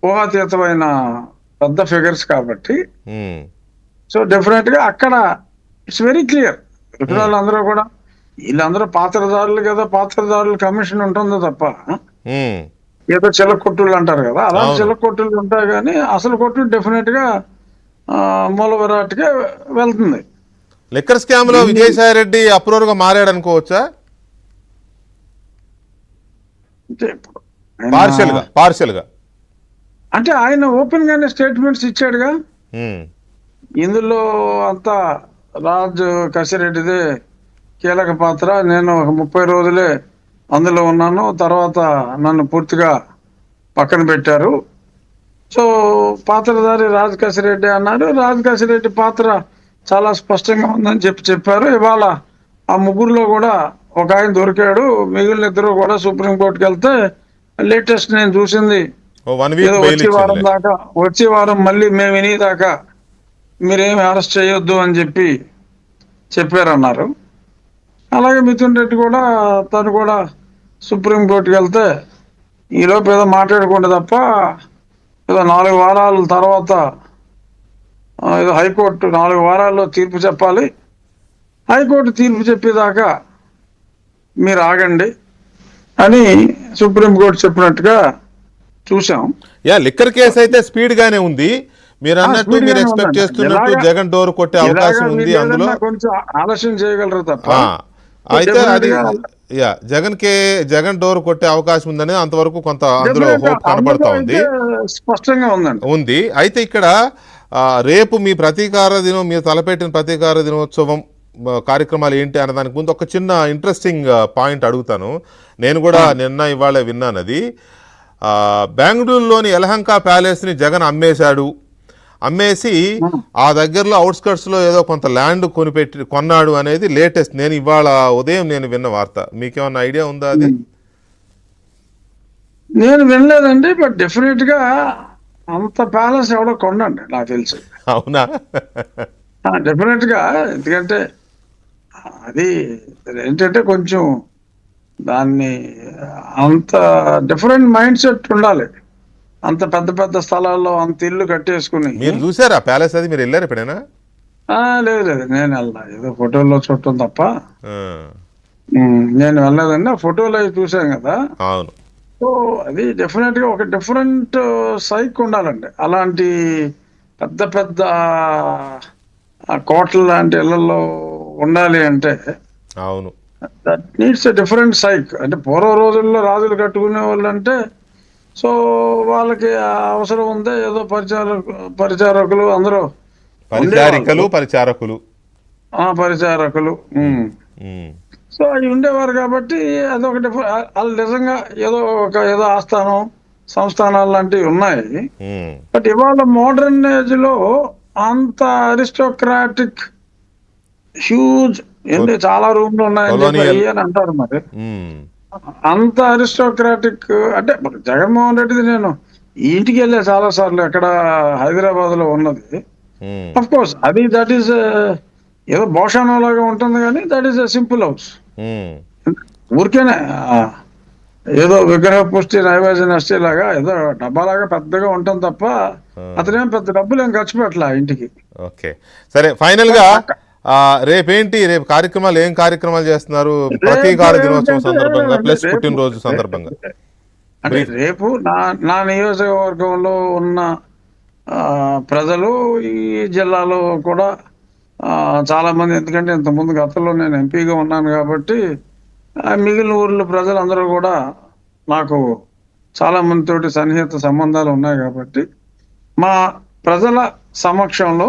ఊహాతీతమైన పెద్ద ఫిగర్స్ కాబట్టి ఉమ్, so definite గా అక్కడ ఇట్స్ వెరీ క్లియర్. ఉమ్, వాళ్ళందరూ కూడా వీళ్ళందరూ పాత్రదారులు కదా, పాత్రదారుల కమిషన్ ఉంటుందో తప్ప ఉమ్, ఏదో చిల్లర కొట్టుళ్ళు అంటారు కదా, అలాంటి అవును. చిల్లర కొట్టుళ్ళు ఉంటాయి. కానీ అసలు కొట్టు డెఫినెట్ గా మూల విరాట్కే వెళ్తుంది. లిక్కర్ స్కామ్ లో దీన్ని విజయసాయి రెడ్డి అప్రూవర్ గా మారాడు అనుకోవచ్చా? అంటే ఇప్పుడు ఆయన పార్షియల్ గా. అంటే ఆయన ఓపెన్ గానే స్టేట్మెంట్స్ ఇచ్చాడుగా. ఉమ్, ఇందులో అంతా రాజ్ కసిరెడ్డిదే కీలక పాత్ర, నేను ఒక 30 రోజులే అందులో ఉన్నాను, తర్వాత నన్ను పూర్తిగా పక్కన పెట్టారు. సో పాత్రధారి రాజ్ కసిరెడ్డి అన్నారు. రాజ్ కసిరెడ్డి పాత్ర చాలా స్పష్టంగా ఉందని చెప్పారు. ఇవాళ ఆ ముగ్గురులో కూడా ఒక ఆయన దొరికాడు. మిగిలిన ఇద్దరు కూడా సుప్రీంకోర్టుకి వెళ్తే లేటెస్ట్ నేను చూసింది ఓ 1 వీక్ ఏదో బెయిల్ ఇచ్చిందిలే. వచ్చే వారం మళ్ళీ మేము వినేదాకా మీరేమి అరెస్ట్ చేయొద్దు అని చెప్పారన్నారు. అలాగే మిథున్ రెడ్డి కూడా తను కూడా సుప్రీంకోర్టుకి వెళ్తే ఈలోపు ఏదో మాట్లాడకుండా తప్ప ఏదో 4 వారాల తర్వాత ఏదో హైకోర్టు 4 వారాల్లో తీర్పు చెప్పాలి, హైకోర్టు తీర్పు చెప్పేదాకా మీరు ఆగండి అని సుప్రీంకోర్టు చెప్పినట్టుగా చూసాం. లిక్కర్ కేసు అయితే స్పీడ్ గానే ఉంది. మీరు అన్నట్టు స్పీడ్ మీరు గానే ఎక్స్పెక్ట్ ఉందండి. చేస్తున్నట్టు జగన్ డోర్ కొట్టే అవకాశం ఉంది అందులో. కొంచెం ఆలస్యం చేయగలరు తప్ప అయితే అది జగన్ డోర్ కొట్టే అవకాశం ఉందని అంతవరకు కొంత అందులో హోప్ కనబడతా ఉంది, స్పష్టంగా ఉంది. అయితే ఇక్కడ రేపు మీ ప్రతీకార దినం, మీరు తలపెట్టిన ప్రతీకార దినోత్సవం కార్యక్రమాలు ఏంటి అన్న దానికి ముందు ఒక చిన్న ఇంట్రెస్టింగ్ పాయింట్ అడుగుతాను. నేను కూడా నిన్న ఇవాళ విన్నాను. అది బెంగళూరులోని యలహంక ప్యాలెస్ని జగన్ అమ్మేసి ఆ దగ్గరలో అవుట్స్కట్స్లో ఏదో కొంత ల్యాండ్ కొన్నాడు అనేది లేటెస్ట్. నేను ఇవాళ ఉదయం విన్న వార్త. మీకేమన్నా ఐడియా ఉందా అది? నేను వినలేదండి, బట్ డెఫినెట్ గా అంత ప్యాలెస్ ఎవడో కొనండి నాకు తెలుసు. అవునా? డెఫినెట్ గా. ఎందుకంటే అది ఏంటంటే కొంచెం దాన్ని అంత డిఫరెంట్ మైండ్ సెట్ ఉండాలి. అంత పెద్ద పెద్ద స్థలాల్లో అంత ఇల్లు కట్టేసుకుని. మీరు చూసారా ప్యాలెస్? అది మీరు వెళ్ళారు ఎప్పుడైనా? లేదు నేను వెళ్ళా, ఏదో ఫోటోల్లో చూడటం తప్ప నేను వెళ్ళలేదండి. ఆ ఫోటోలు అవి చూసాం కదా. అవును. సో అది డెఫినెట్ గా ఒక డిఫరెంట్ సైక్ ఉండాలండి. అలాంటి పెద్ద పెద్ద కోటలు లాంటి ఇళ్లలో ఉండాలి అంటే. అవును. That needs a different psych. అంటే పూర్వ రోజుల్లో రాజులు కట్టుకునే వాళ్ళు అంటే సో వాళ్ళకి అవసరం ఉంది, ఏదో పరిచారకులు అందరూ పరిచారకులు. సో అవి ఉండేవారు కాబట్టి అదొక వాళ్ళు నిజంగా ఏదో ఆస్థానం సంస్థానాలు లాంటివి ఉన్నాయి. బట్ ఇవాళ మోడర్న్ ఏజ్ లో అంత అరిస్టోక్రాటిక్ హ్యూజ్ ఏంటి చాలా రూమ్లు ఉన్నాయని అని అంటారు. మరి అంత అరిస్టోక్రాటిక్ అంటే జగన్మోహన్ రెడ్డిది నేను ఇంటికి వెళ్ళా చాలా సార్లు, ఎక్కడ హైదరాబాద్ లో ఉన్నది. అఫ్ కోర్స్ అది దట్ ఈస్ ఏదో భోషాణం లాగా ఉంటుంది, కానీ that is a simple house. ఊరికేనే ఏదో విగ్రహ పుష్టి నైవేద్య నష్టి లాగా ఏదో డబ్బాలాగా పెద్దగా ఉంటుంది తప్ప అతనేం పెద్ద డబ్బులు ఏం ఖర్చు పెట్టలే ఇంటికి. ఓకే, సరే. ఫైనల్ గా రేపు కార్యక్రమాలు, ఏం కార్యక్రమాలు చేస్తున్నారు ప్రతీకార దినోత్సవం సందర్భంగా ప్లస్ పుట్టినరోజు సందర్భంగా? అంటే రేపు నా నియోజకవర్గంలో ఉన్న ప్రజలు, ఈ జిల్లాలో కూడా చాలా మంది, ఎందుకంటే ఇంతకుముందు గతంలో నేను ఎంపీగా ఉన్నాను కాబట్టి మిగిలిన ఊర్ల ప్రజలందరూ కూడా నాకు చాలా మందితోటి సన్నిహిత సంబంధాలు ఉన్నాయి కాబట్టి మా ప్రజల సమక్షంలో